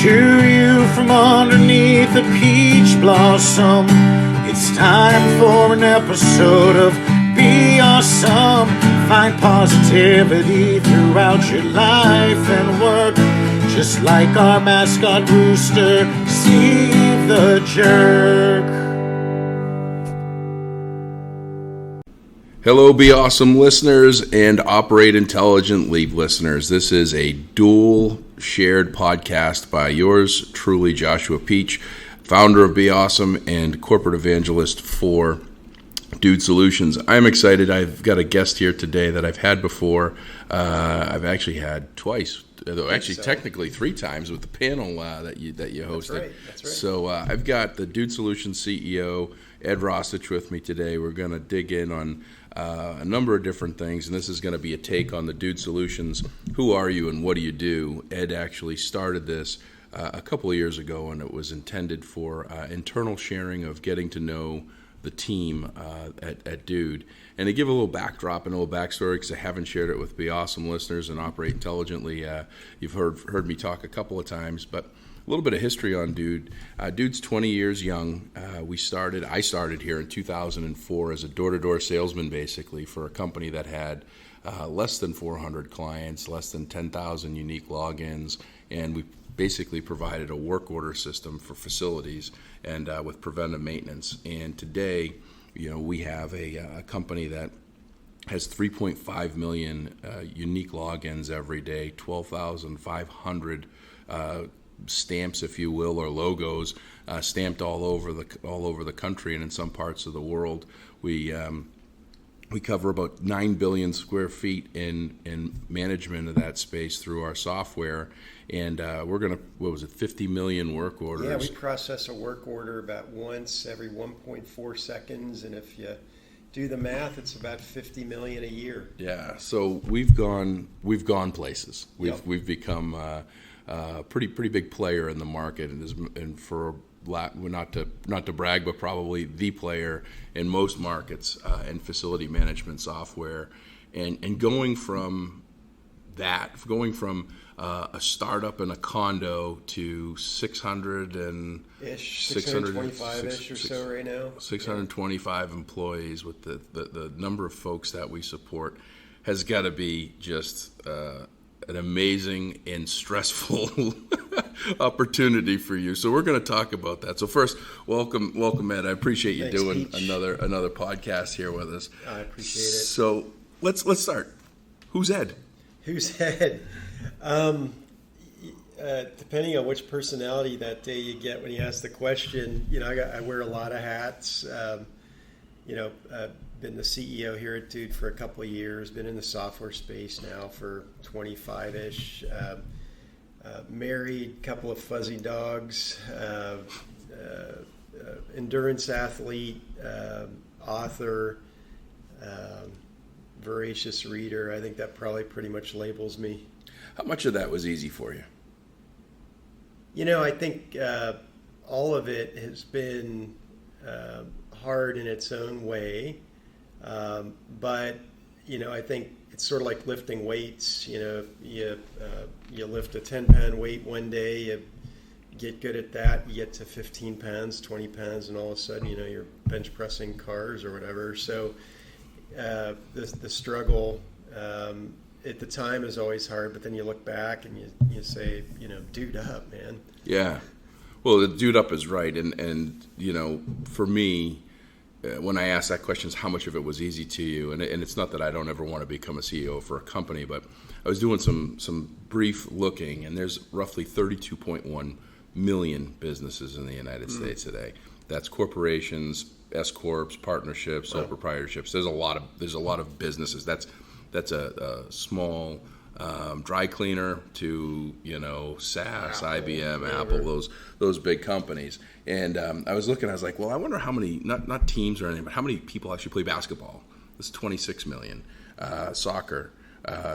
to you from underneath a peach blossom. It's time for an episode of Be Awesome. Find positivity throughout your life and work, just like our mascot rooster, Steve the Jerk. Hello, Be Awesome listeners and Operate Intelligently listeners. This is a dual shared podcast by yours truly, Joshua Peach, founder of Be Awesome and corporate evangelist for Dude Solutions. I'm excited. I've got a guest here today that I've had before. I've actually had twice, technically three times with the panel that you hosted. That's right. So I've got the Dude Solutions CEO, Ed Roshitsh, with me today. We're going to dig in on a number of different things, and this is going to be a take on the Dude Solutions. Who are you and what do you do? Ed actually started this a couple of years ago, and it was intended for internal sharing of getting to know the team at Dude. And to give a little backdrop and a little backstory, because I haven't shared it with Be Awesome listeners and Operate Intelligently, you've heard me talk a couple of times, but a little bit of history on Dude. Dude's 20 years young. I started here in 2004 as a door-to-door salesman, basically, for a company that had less than 400 clients, less than 10,000 unique logins, and we basically provided a work order system for facilities and with preventive maintenance. And today, we have a company that has 3.5 million unique logins every day, 12,500 stamps, if you will, or logos stamped all over the country and in some parts of the world. We cover about 9 billion square feet in management of that space through our software, and we're going to 50 million work orders. Yeah, we process a work order about once every 1.4 seconds, and if you do the math, it's about 50 million a year. Yeah, so we've gone places. We've become pretty big player in the market, and for not to brag, but probably the player in most markets in facility management software, and going from a startup in a condo to 625-ish or so right now. 625 employees with the number of folks that we support has got to be just an amazing and stressful opportunity for you. So we're going to talk about that. So first, welcome, Ed. I appreciate you doing Peach. another podcast here with us. I appreciate it. So let's start. Who's Ed? Who's Ed? Depending on which personality that day you get when you ask the question, I wear a lot of hats. Been the CEO here at Dude for a couple of years, been in the software space now for 25-ish, married, couple of fuzzy dogs, endurance athlete, author, voracious reader. I think that probably pretty much labels me. How much of that was easy for you? I think all of it has been hard in its own way. But I think it's sort of like lifting weights. You lift a 10-pound weight one day, you get good at that, you get to 15 pounds, 20 pounds, and all of a sudden, you're bench pressing cars or whatever. So the struggle at the time is always hard, but then you look back and you say, dude up, man. Yeah. Well, the dude up is right. And for me, when I ask that question, is how much of it was easy to you? And it's not that I don't ever want to become a CEO for a company, but I was doing some brief looking, and there's roughly 32.1 million businesses in the United States today. That's corporations, S corps, partnerships, sole proprietorships. There's a lot of businesses. That's a small dry cleaner to SaaS, IBM, Apple, those big companies. And I was looking, I was like, well, I wonder how many, not teams or anything, but how many people actually play basketball. It's 26 million. Soccer,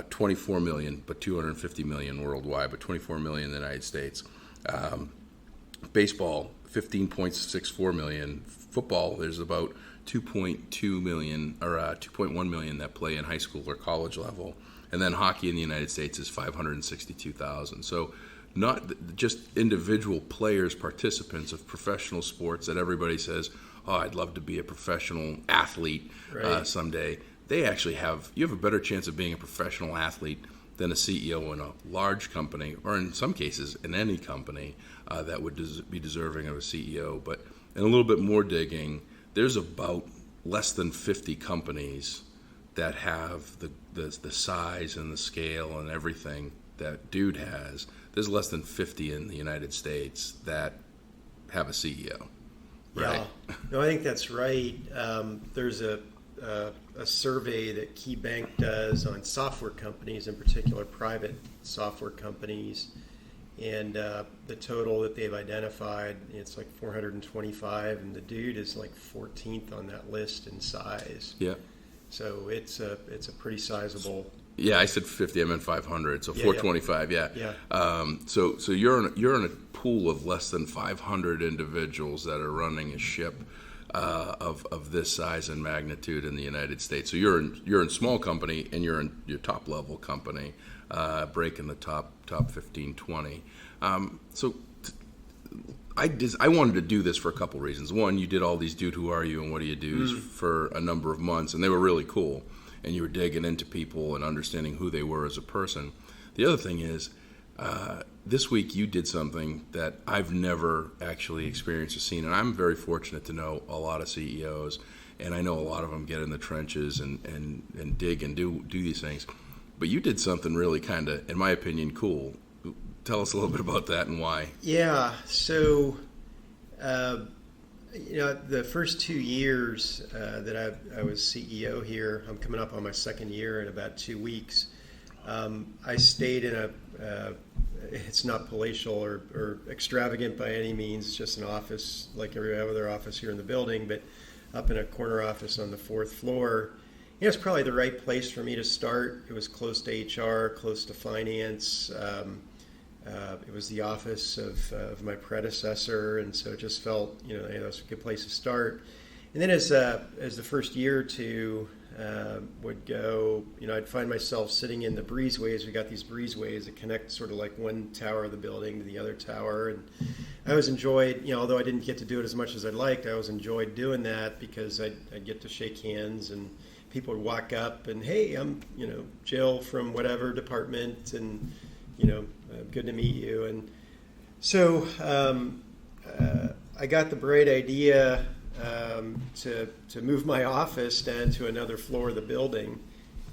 24 million, but 250 million worldwide, but 24 million in the United States. Baseball, 15.64 million. Football, there's about 2.2 million or 2.1 million that play in high school or college level. And then hockey in the United States is 562,000. So not just individual players, participants of professional sports that everybody says, oh, I'd love to be a professional athlete someday. You have a better chance of being a professional athlete than a CEO in a large company, or in some cases in any company that would be deserving of a CEO. But in a little bit more digging, there's about less than 50 companies that have the size and the scale and everything that Dude has. There's less than 50 in the United States that have a CEO. Right? Yeah, no, I think that's right. There's a survey that KeyBank does on software companies, in particular private software companies, and the total that they've identified, it's like 425, and the Dude is like 14th on that list in size. Yeah. So it's a pretty sizable. Yeah, I said 50. I meant 500. So 425. Yeah. So you're in a pool of less than 500 individuals that are running a ship of this size and magnitude in the United States. So you're in small company, and you're in your top level company, breaking the top 15, 20. I wanted to do this for a couple reasons. One, you did all these Dude, Who Are You and What Do You Do's for a number of months, and they were really cool. And you were digging into people and understanding who they were as a person. The other thing is, this week you did something that I've never actually experienced or seen, and I'm very fortunate to know a lot of CEOs, and I know a lot of them get in the trenches and dig and do these things. But you did something really kind of, in my opinion, cool. Tell us a little bit about that and why. Yeah, so the first 2 years that I was CEO here, I'm coming up on my second year in about 2 weeks. I stayed in it's not palatial or extravagant by any means. It's just an office like every other office here in the building, but up in a corner office on the 4th floor. It's probably the right place for me to start. It was close to HR, close to finance. It was the office of my predecessor, and so it just felt, that was a good place to start. And then as the first year or two would go, I'd find myself sitting in the breezeways. We got these breezeways that connect sort of like one tower of the building to the other tower, and I always enjoyed, although I didn't get to do it as much as I'd liked, I always enjoyed doing that because I'd get to shake hands, and people would walk up and, hey, I'm, Jill from whatever department, and good to meet you. And so I got the bright idea to move my office down to another floor of the building,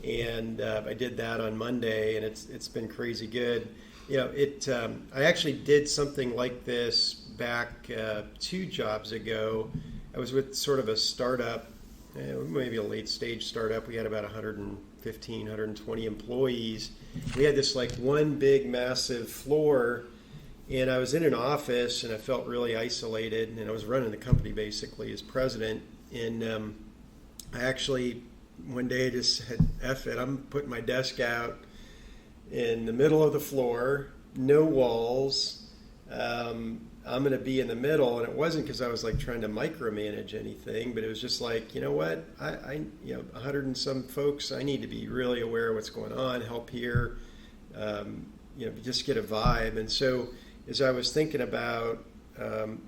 and I did that on Monday, and it's been crazy good. I actually did something like this back 2 jobs ago. I was with sort of a startup, maybe a late stage startup. We had about 115, 120 employees. We had this like one big massive floor, and I was in an office, and I felt really isolated, and I was running the company basically as president. And I actually one day just said, F it, I'm putting my desk out in the middle of the floor, no walls. I'm going to be in the middle. And it wasn't because I was like trying to micromanage anything, but it was just like, you know what, I 100 and some folks, I need to be really aware of what's going on, help here, just get a vibe. And so as I was thinking about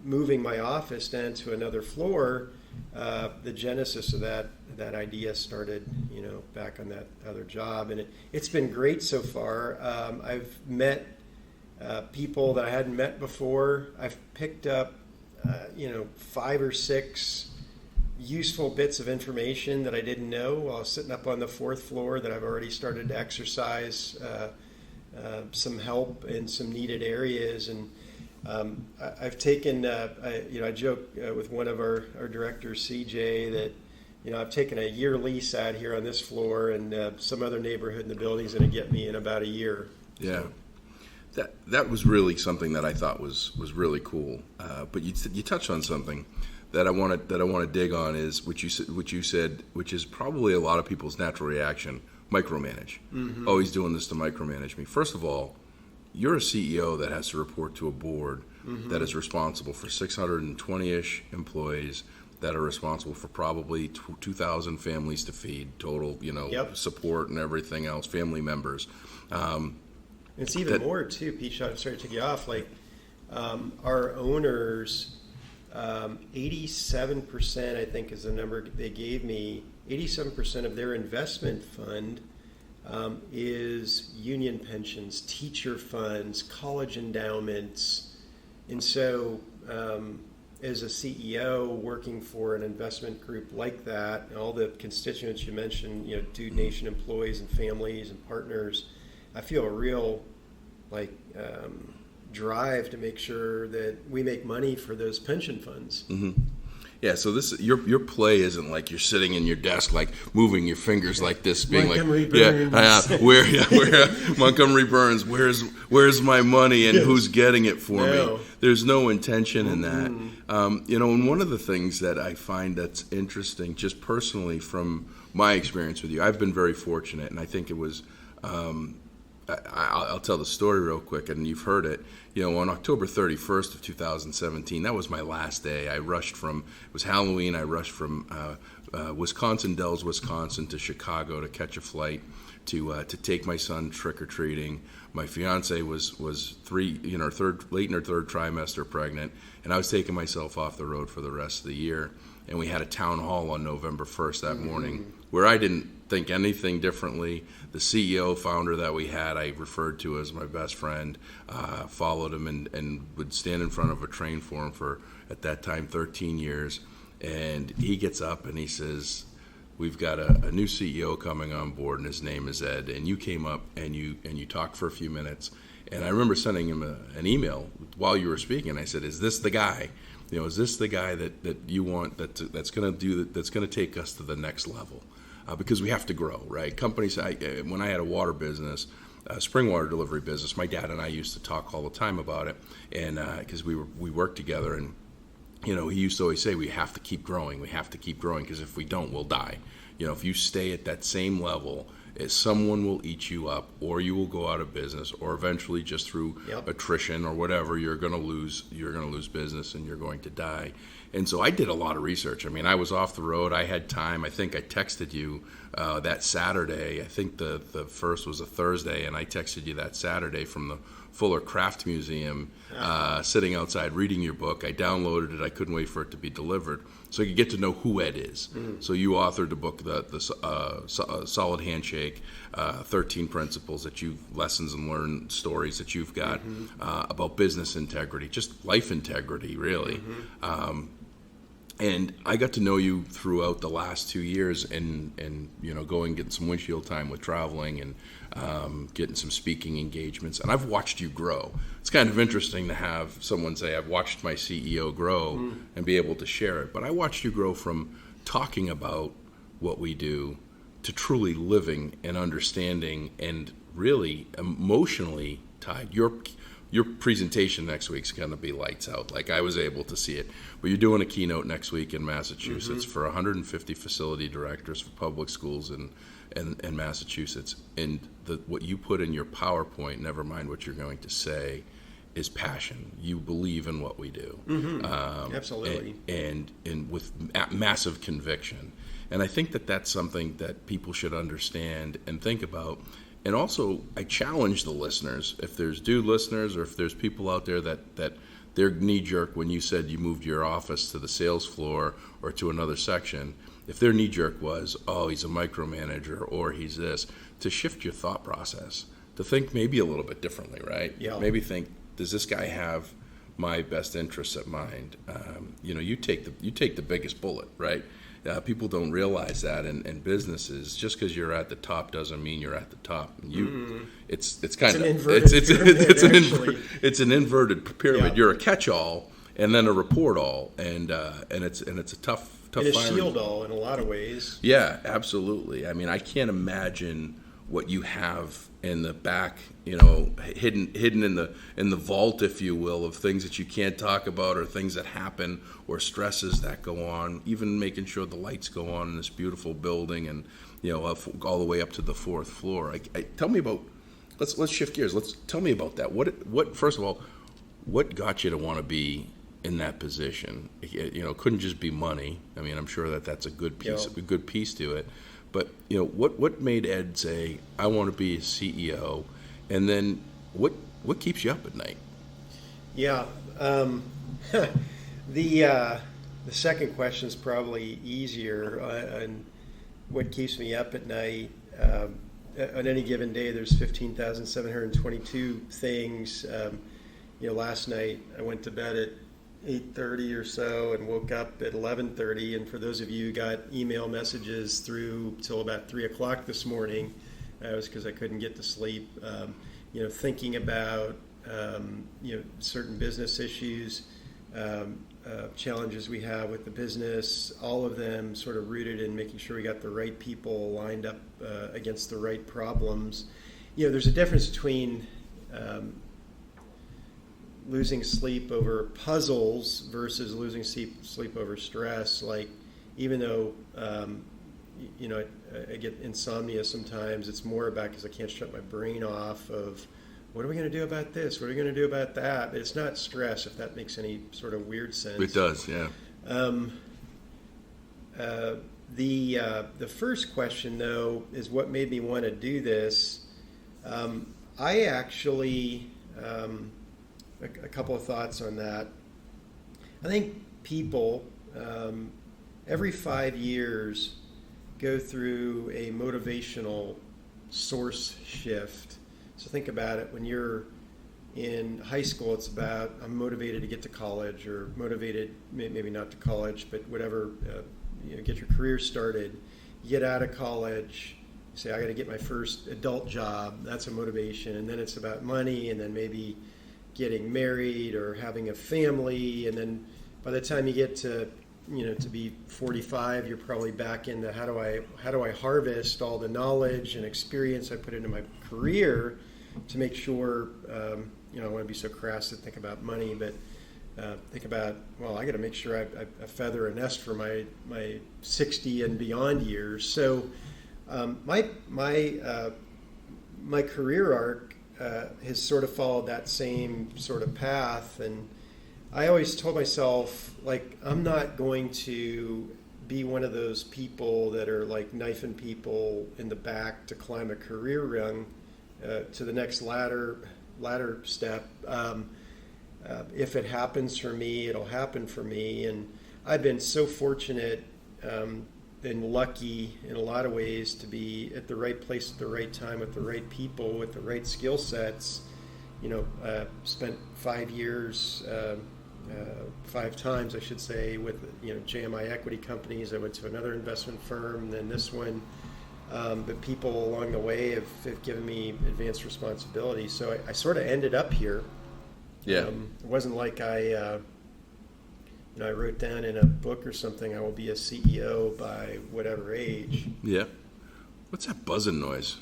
moving my office down to another floor, the genesis of that idea started, back on that other job. And it's been great so far. I've met people that I hadn't met before. I've picked up, 5 or 6 useful bits of information that I didn't know while I was sitting up on the 4th floor that I've already started to exercise some help in some needed areas. And I've taken, I joke with one of our directors, CJ, that, I've taken a year lease out here on this floor, and some other neighborhood in the building is going to get me in about a year. Yeah. That was really something that I thought was really cool. But you touched on something that I want to dig on, is which you said, which is probably a lot of people's natural reaction: micromanage. Mm-hmm. Oh, he's doing this to micromanage me. First of all, you're a CEO that has to report to a board that is responsible for 620-ish employees, that are responsible for probably 2,000 families to feed total, support and everything else, family members. It's even more too, Pete. Sorry to take you off. Like our owners, 87%, I think, is the number they gave me. 87% of their investment fund is union pensions, teacher funds, college endowments, and so as a CEO working for an investment group like that, and all the constituents you mentioned, Dude Nation employees and families and partners, I feel a real drive to make sure that we make money for those pension funds. Mm-hmm. Yeah, so this your play isn't like you're sitting in your desk, like moving your fingers like this, being Montgomery Burns. Where Montgomery Burns, where's my money and who's getting it for me? There's no intention in that. And one of the things that I find that's interesting, just personally from my experience with you, I've been very fortunate, and I think it was. I'll tell the story real quick, and you've heard it. On October 31st of 2017, that was my last day. I rushed it was Halloween, I rushed from Wisconsin Dells, Wisconsin to Chicago to catch a flight to take my son trick-or-treating. My fiance was late in her third trimester pregnant, and I was taking myself off the road for the rest of the year. And we had a town hall on November 1st that morning where I didn't think anything differently. The CEO, founder that we had, I referred to as my best friend, followed him and would stand in front of a train for him for, at that time, 13 years. And he gets up and he says, we've got a new CEO coming on board, and his name is Ed. And you came up and you talked for a few minutes. And I remember sending him an email while you were speaking. I said, is this the guy? Is this the guy that you want that's going to take us to the next level? Because we have to grow, right? Companies. When I had a water business, spring water delivery business, my dad and I used to talk all the time about it, and because we worked together, and he used to always say we have to keep growing. We have to keep growing because if we don't, we'll die. If you stay at that same level, someone will eat you up, or you will go out of business, or eventually just through attrition or whatever, you're going to lose business and you're going to die. And so I did a lot of research. I mean, I was off the road. I had time. I think I texted you that Saturday. I think the first was a Thursday, and I texted you that Saturday from the Fuller Craft Museum, sitting outside reading your book. I downloaded it. I couldn't wait for it to be delivered so you could get to know who Ed is. So you authored the book, the Solid Handshake, 13 principles lessons and learned stories that you've got about business integrity, just life integrity, really. And I got to know you throughout the last 2 years, and getting some windshield time with traveling and getting some speaking engagements. And I've watched you grow. It's kind of interesting to have someone say, I've watched my CEO grow and be able to share it. But I watched you grow from talking about what we do to truly living and understanding and really emotionally tied. Your presentation next week's going to be lights out. Like, I was able to see it. But you're doing a keynote next week in Massachusetts for 150 facility directors for public schools in Massachusetts. And what you put in your PowerPoint, never mind what you're going to say, is passion. You believe in what we do. Absolutely. And with massive conviction. And I think that's something that people should understand and think about. And also, I challenge the listeners, if there's dude listeners or if there's people out there that they're knee-jerk when you said you moved your office to the sales floor or to another section, if their knee-jerk was, oh, he's a micromanager or he's this, to shift your thought process, to think maybe a little bit differently, right? Yeah. Maybe think, does this guy have my best interests at mind? You take the biggest bullet, right? People don't realize that in businesses. Just because you're at the top doesn't mean you're at the top. It's an inverted pyramid. Yeah. You're a catch-all and then a report-all, and it's a tough and a firing. shield-all in a lot of ways. Yeah, absolutely. I mean, I can't imagine what you have in the back, hidden in the vault, if you will, of things that you can't talk about or things that happen or stresses that go on, even making sure the lights go on in this beautiful building and, all the way up to the fourth floor. Tell me about, let's shift gears. Tell me about that. What first of all, what got you to want to be in that position? It couldn't just be money. I mean, I'm sure that's a good piece to it. But what made Ed say, I want to be a CEO? And then what keeps you up at night? Yeah. The second question is probably easier. On what keeps me up at night. On any given day, there's 15,722 things. Last night I went to bed at 8:30 or so and woke up at 11:30. And for those of you who got email messages through till about 3 o'clock this morning, it was because I couldn't get to sleep. Thinking about certain business issues, challenges we have with the business, all of them sort of rooted in making sure we got the right people lined up against the right problems. There's a difference between losing sleep over puzzles versus losing sleep over stress. Like, even though I get insomnia sometimes, it's more about because I can't shut my brain off of what are we going to do about this? What are we going to do about that? It's not stress, if that makes any sort of weird sense. It does, yeah. The first question, though, is what made me want to do this. I actually, a couple of thoughts on that. I think people, every 5 years, go through a motivational source shift. So think about it. When you're in high school, it's about I'm motivated to get to college, or motivated maybe not to college, but whatever, get your career started. You get out of college, you say I got to get my first adult job. That's a motivation, and then it's about money, and then maybe getting married or having a family, and then by the time you get to be 45, you're probably back into how do I harvest all the knowledge and experience I put into my career to make sure, I want to be so crass to think about money, but think about, well, I got to make sure I feather a nest for my 60 and beyond years. So my career arc has sort of followed that same sort of path, and I always told myself, like, I'm not going to be one of those people that are like knifing people in the back to climb a career rung to the next ladder step. If it happens for me, it'll happen for me. And I've been so fortunate and lucky in a lot of ways to be at the right place at the right time with the right people with the right skill sets. Spent 5 years, 5 times, I should say, with JMI equity companies. I went to another investment firm, then this one. But people along the way have given me advanced responsibility. So I sort of ended up here. Yeah. It wasn't like I wrote down in a book or something, I will be a CEO by whatever age. Yeah. What's that buzzing noise?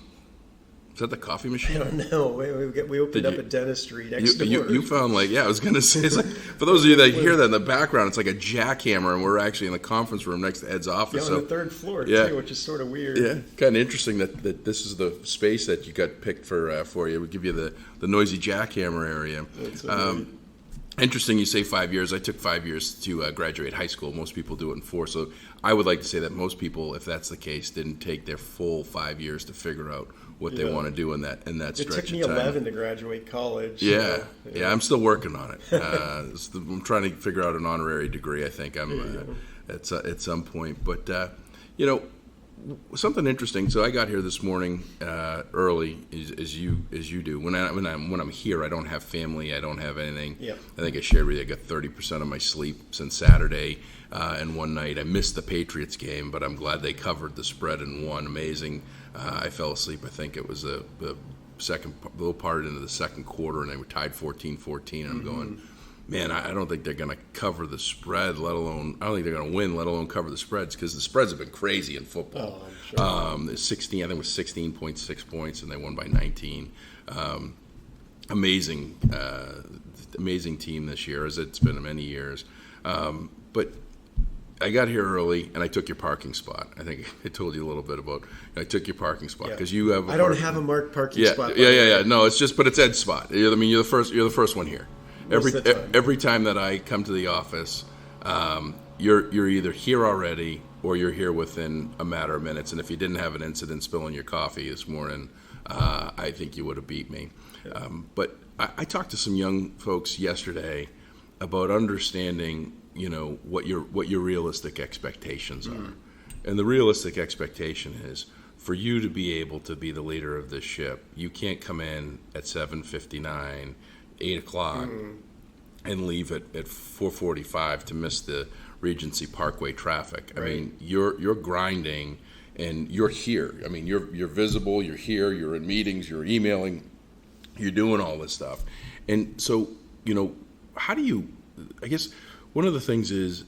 Is that the coffee machine? I don't know. We opened up a dentistry next door. You found I was going to say, it's like, for those of you that hear that in the background, it's like a jackhammer, and we're actually in the conference room next to Ed's office. On the third floor, too, which is sort of weird. Yeah, kind of interesting that this is the space that you got picked for you. We give you the noisy jackhammer area. Interesting you say 5 years. I took 5 years to graduate high school. Most people do it in 4. So I would like to say that most people, if that's the case, didn't take their full 5 years to figure out what they want to do in that stretch of time. It took me 11 to graduate college. Yeah, I'm still working on it. I'm trying to figure out an honorary degree. I think I'm at some point. But something interesting. So I got here this morning early, as you do. When I'm here, I don't have family. I don't have anything. Yeah. I think I shared with you. I got 30% of my sleep since Saturday, and one night I missed the Patriots game, but I'm glad they covered the spread and won. Amazing. I fell asleep. I think it was the little part into the second quarter, and they were tied 14-14. And I'm going, man, I don't think they're going to cover the spread, I don't think they're going to win, let alone cover the spreads, because the spreads have been crazy in football. Oh, I'm sure. 16, I think it was 16.6 points, and they won by 19. Amazing team this year, as it's been many years. But I got here early, and I took your parking spot. I think I told you a little bit about. I took your parking spot because you have. I don't have a marked parking spot. Yeah. No, it's Ed's spot. You're the first one here. Every time that I come to the office, you're either here already or you're here within a matter of minutes. And if you didn't have an incident spilling your coffee this morning, I think you would have beat me. But I talked to some young folks yesterday about understanding, what your realistic expectations are. And the realistic expectation is for you to be able to be the leader of this ship. You can't come in at 7:59, 8 o'clock, and leave at 4:45 to miss the Regency Parkway traffic. Right. I mean, you're grinding, and you're here. I mean, you're visible. You're here. You're in meetings. You're emailing. You're doing all this stuff, and so how do you? I guess one of the things is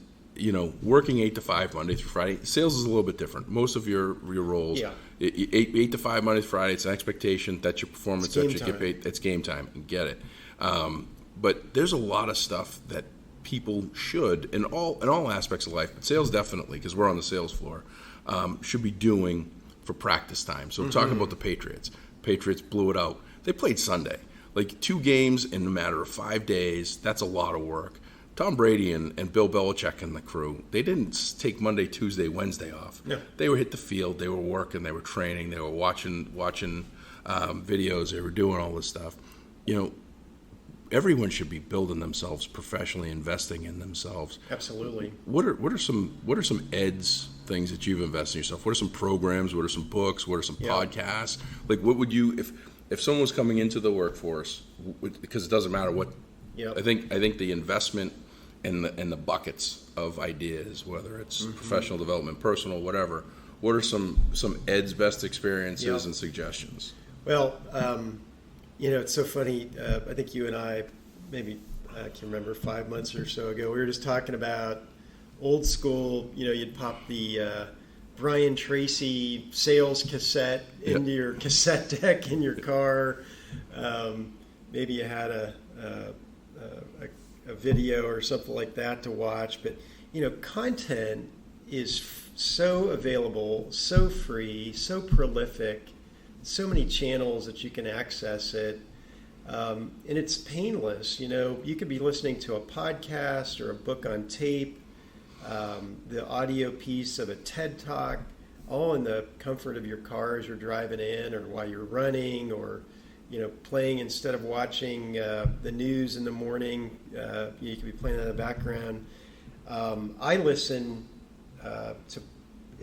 working 8 to 5 Monday through Friday. Sales is a little bit different. Most of your roles, Yeah. 8 to 5 Monday through Friday. It's an expectation. That's your performance. It's That's your get paid. It's game time. You get it. But there's a lot of stuff that people should, in all aspects of life, but sales definitely, because we're on the sales floor, should be doing for practice time. So we're talking about the Patriots. Patriots blew it out. They played Sunday. Like 2 games in a matter of 5 days, that's a lot of work. Tom Brady and Bill Belichick and the crew, they didn't take Monday, Tuesday, Wednesday off. No. They were hit the field. They were working. They were training. They were watching videos. They were doing all this stuff. Everyone should be building themselves professionally, investing in themselves. Absolutely. What are some eds things that you've invested in yourself? What are some programs? What are some books? What are some podcasts? Like, what would you if someone was coming into the workforce? Because it doesn't matter what. Yep. I think the investment and the buckets of ideas, whether it's professional development, personal, whatever. What are some eds best experiences and suggestions? Well, it's so funny. I think you and I, maybe I can remember 5 months or so ago, we were just talking about old school. You'd pop the Brian Tracy sales cassette into your cassette deck in your car. Maybe you had a video or something like that to watch. But content is so available, so free, so prolific. So many channels that you can access it, and it's painless. You could be listening to a podcast or a book on tape, the audio piece of a TED Talk, all in the comfort of your car as you're driving in or while you're running, or playing instead of watching the news in the morning. You could be playing in the background. I listen to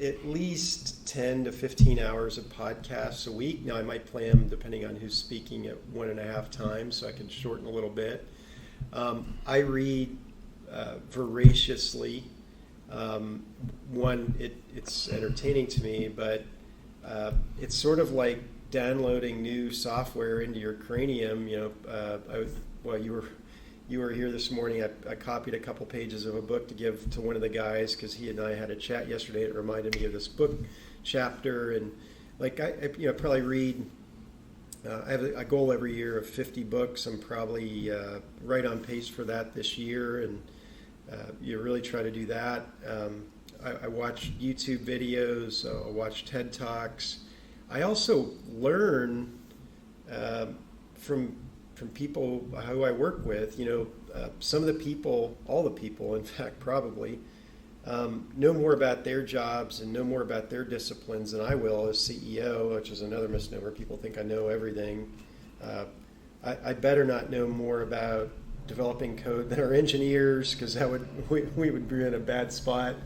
at least 10 to 15 hours of podcasts a week. Now, I might play them depending on who's speaking at 1.5 times, so I can shorten a little bit. I read voraciously. It's entertaining to me, but it's sort of like downloading new software into your cranium. You were here this morning. I copied a couple pages of a book to give to one of the guys because he and I had a chat yesterday. It reminded me of this book chapter, and I probably read. I have a goal every year of 50 books. I'm probably right on pace for that this year, and you really try to do that. I watch YouTube videos. I watch TED Talks. I also learn from people who I work with. Some of the people, all the people, in fact, probably know more about their jobs and know more about their disciplines than I will as CEO, which is another misnomer. People think I know everything. I better not know more about developing code than our engineers, because we would be in a bad spot.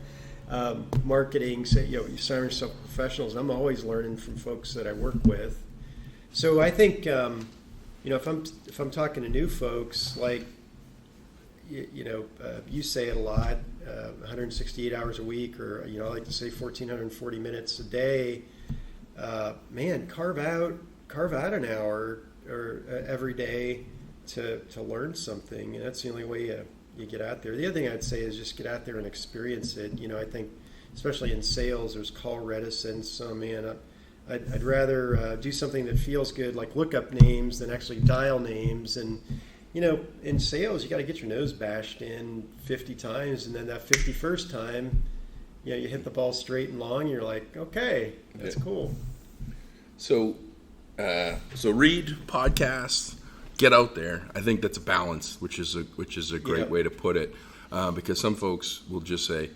Marketing, you sign yourself professionals. I'm always learning from folks that I work with. So I think if I'm talking to new folks, like you say it a lot, 168 hours a week, or I like to say 1,440 minutes a day. Man, carve out an hour or every day to learn something, and that's the only way you get out there. The other thing I'd say is just get out there and experience it. I think especially in sales, there's call reticence. So man, I'd rather do something that feels good, like look up names, than actually dial names. And in sales, you got to get your nose bashed in 50 times, and then that 51st time, you hit the ball straight and long. And you're like, okay, that's cool. So read podcasts, get out there. I think that's a balance, which is a great way to put it, because some folks will just say,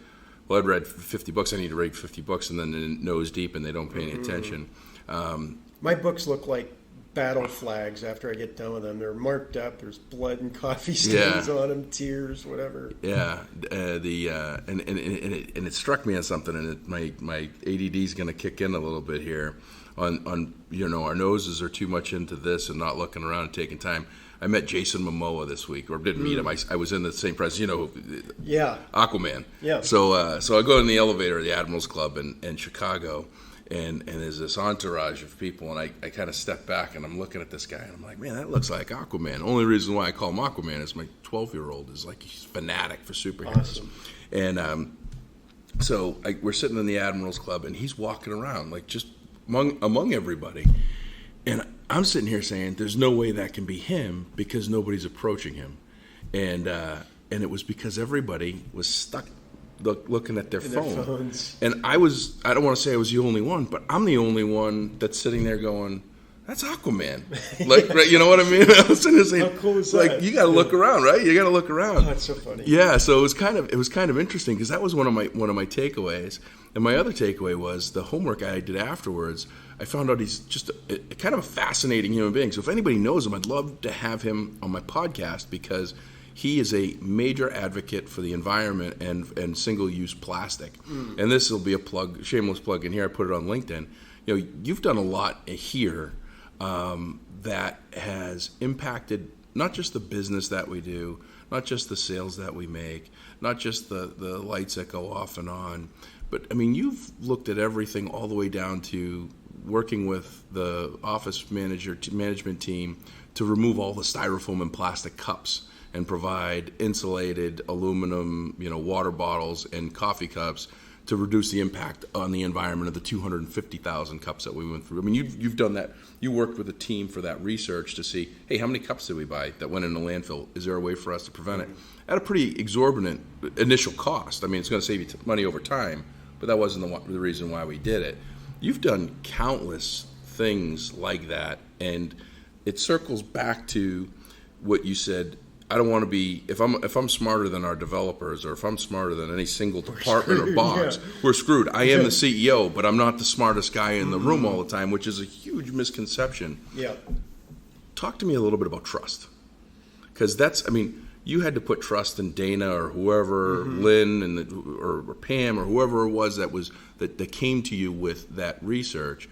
well, I'd read 50 books. I need to read 50 books, and then nose deep, and they don't pay any attention. my books look like battle flags after I get done with them. They're marked up. There's blood and coffee stains on them, tears, whatever. Yeah, and it struck me as something, and my ADD is going to kick in a little bit here. On our noses are too much into this and not looking around and taking time. I met Jason Momoa this week, or didn't meet him. I was in the same press, Yeah. Aquaman. Yeah. So I go in the elevator at the Admirals Club in Chicago, and there's this entourage of people, and I kind of step back and I'm looking at this guy, and I'm like, man, that looks like Aquaman. Only reason why I call him Aquaman is my 12-year-old is like, he's fanatic for superheroes. Awesome. And so we're sitting in the Admirals Club, and he's walking around like just among everybody. And I'm sitting here saying, there's no way that can be him because nobody's approaching him. And it was because everybody was stuck looking at their phones. And I don't want to say I was the only one, but I'm the only one that's sitting there going, that's Aquaman. Like, right, you know what I mean? I was sitting there saying, how cool is like, that? you got to look around, right? You got to look around. Oh, that's so funny. Yeah, so it was kind of interesting because that was one of my takeaways. And my other takeaway was the homework I did afterwards. I found out he's just a kind of a fascinating human being. So if anybody knows him, I'd love to have him on my podcast because he is a major advocate for the environment and single-use plastic. And this will be a plug, shameless plug in here. I put it on LinkedIn. You've done a lot here that has impacted not just the business that we do, not just the sales that we make, not just the lights that go off and on, but I mean, you've looked at everything all the way down to working with the office management team to remove all the styrofoam and plastic cups and provide insulated aluminum, water bottles and coffee cups to reduce the impact on the environment of the 250,000 cups that we went through. I mean, you've done that. You worked with a team for that research to see, hey, how many cups did we buy that went in the landfill? Is there a way for us to prevent it? At a pretty exorbitant initial cost. I mean, it's going to save you money over time, but that wasn't the reason why we did it. You've done countless things like that, and it circles back to what you said. I don't want to be, if I'm smarter than our developers or if I'm smarter than any single department or box, we're screwed. I am the CEO, but I'm not the smartest guy in the room all the time, which is a huge misconception. Yeah. Talk to me a little bit about trust. Because you had to put trust in Dana or whoever, Lynn or Pam or whoever it was that came to you with that research.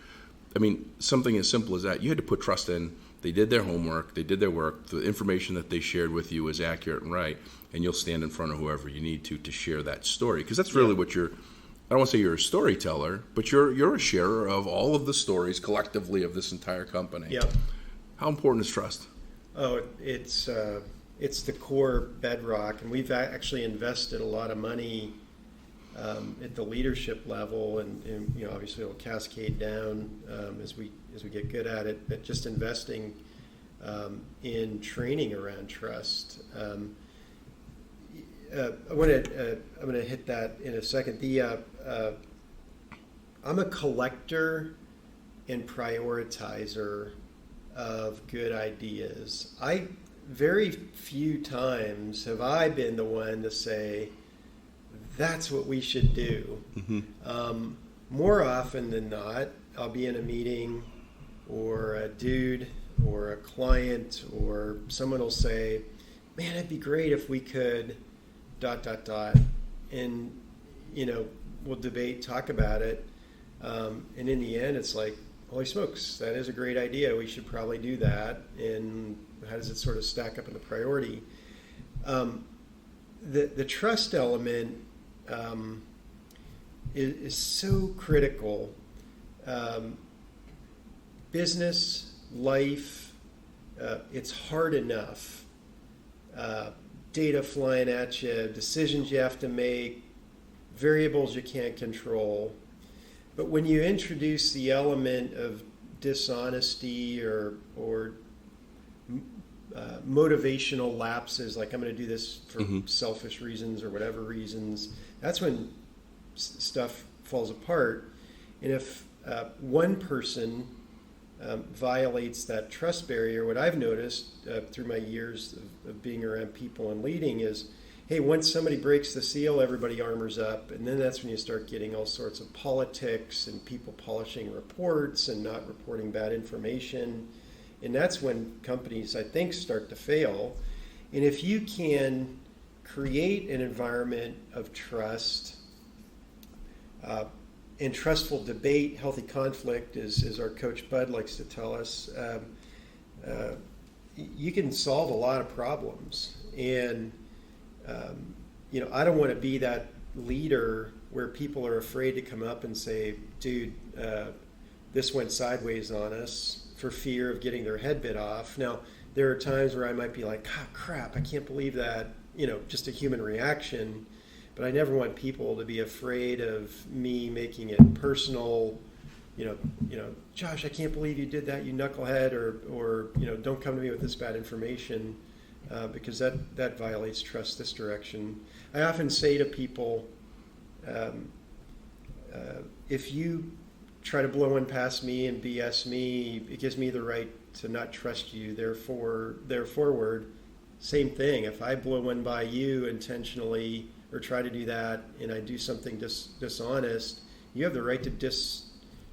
I mean, something as simple as that. You had to put trust in. They did their homework. They did their work. The information that they shared with you is accurate and right, and you'll stand in front of whoever you need to share that story. Because that's really what you're. I don't want to say you're a storyteller, but you're a sharer of all of the stories collectively of this entire company. Yeah. How important is trust? Oh, it's the core bedrock, and we've actually invested a lot of money at the leadership level, and obviously it'll cascade down as we get good at it. But just investing in training around trust. I'm going to hit that in a second. I'm a collector and prioritizer of good ideas. Very few times have I been the one to say, that's what we should do. More often than not, I'll be in a meeting or a dude or a client or someone will say, man, it'd be great if we could ... And, we'll debate, talk about it. And in the end, it's like, holy smokes, that is a great idea. We should probably do that. And how does it sort of stack up in the priority? The trust element is so critical. Business, life, it's hard enough. Data flying at you, decisions you have to make, variables you can't control. But when you introduce the element of dishonesty or motivational lapses, like I'm going to do this for selfish reasons or whatever reasons, that's when stuff falls apart. And if one person violates that trust barrier, what I've noticed through my years of being around people and leading is hey, once somebody breaks the seal, everybody armors up, and then that's when you start getting all sorts of politics and people polishing reports and not reporting bad information, and that's when companies, I think, start to fail. And if you can create an environment of trust and trustful debate, healthy conflict, as our coach Bud likes to tell us, you can solve a lot of problems. And I don't want to be that leader where people are afraid to come up and say, dude, this went sideways on us, for fear of getting their head bit off. Now, there are times where I might be like, oh, crap, I can't believe that, just a human reaction. But I never want people to be afraid of me making it personal. Josh, I can't believe you did that, you knucklehead, or don't come to me with this bad information, because that violates trust this direction. I often say to people, if you try to blow one past me and BS me, it gives me the right to not trust you. Therefore, same thing. If I blow one by you intentionally or try to do that, and I do something dishonest, you have the right to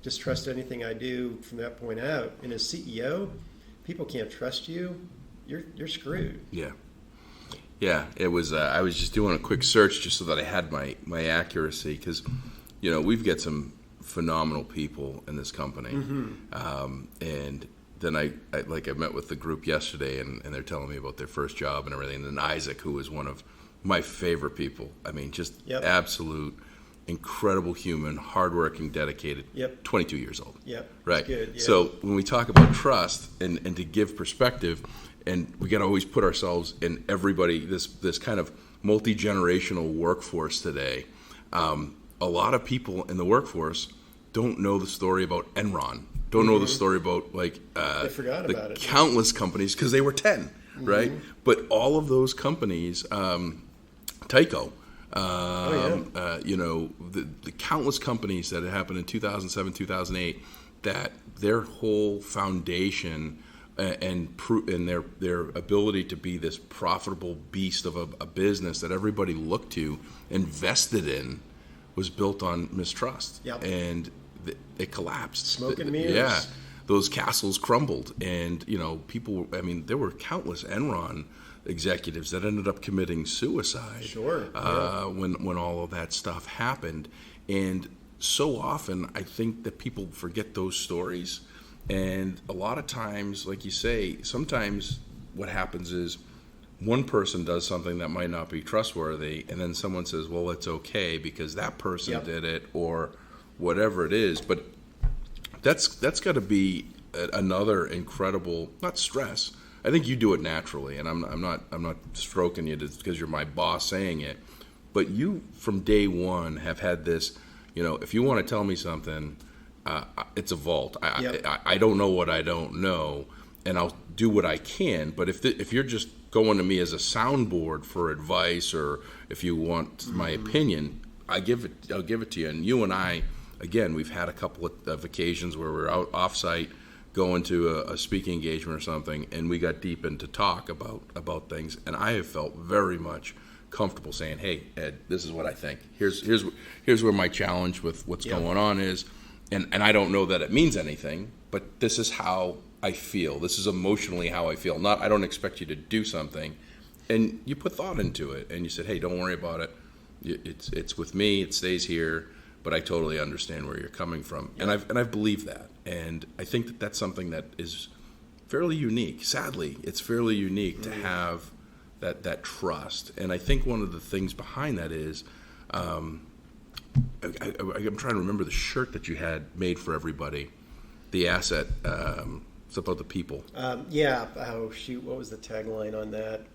distrust anything I do from that point out. And as CEO, people can't trust you. You're screwed. Yeah. It was. I was just doing a quick search just so that I had my accuracy, because we've got some phenomenal people in this company, and then I met with the group yesterday, and they're telling me about their first job and everything. And then Isaac, who is one of my favorite people. I mean, just absolute incredible human, hardworking, dedicated. 22 years old. Right. Good. So when we talk about trust and to give perspective, and we got to always put ourselves in everybody, this kind of multi-generational workforce today. A lot of people in the workforce don't know the story about Enron. Don't know the story about they forgot about it. Countless companies, because they were 10, right? But all of those companies, Tyco, the countless companies that had happened in 2007, 2008, that their whole foundation and their ability to be this profitable beast of a business that everybody looked to, invested in, was built on mistrust. And it collapsed. Smoke and mirrors. Yeah. Those castles crumbled, and people. I mean, there were countless Enron executives that ended up committing suicide. When all of that stuff happened, and so often I think that people forget those stories, and a lot of times, like you say, sometimes what happens is one person does something that might not be trustworthy, and then someone says, "Well, it's okay because that person did it," or whatever it is. But that's got to be another incredible, not stress. I think you do it naturally, and I'm not stroking you because you're my boss saying it. But you, from day one, have had this. If you want to tell me something, it's a vault. I don't know what I don't know, and I'll do what I can. But if you're just going to me as a soundboard for advice, or if you want my opinion, I'll give it to you. And you and I, again, we've had a couple of occasions where we're out offsite, going to a speaking engagement or something, and we got deep into talk about things, and I have felt very much comfortable saying, "Hey, Ed, this is what I think. Here's where my challenge with what's going on is, and I don't know that it means anything, but this is how I feel. This is emotionally how I feel. I don't expect you to do something," and you put thought into it, and you said, "Hey, don't worry about it. It's with me. It stays here." But I totally understand where you're coming from, and I've believed that, and I think that that's something that is fairly unique. Sadly, it's fairly unique to have that trust, and I think one of the things behind that is, I'm trying to remember the shirt that you had made for everybody, the asset. It's about the people. Oh shoot, what was the tagline on that?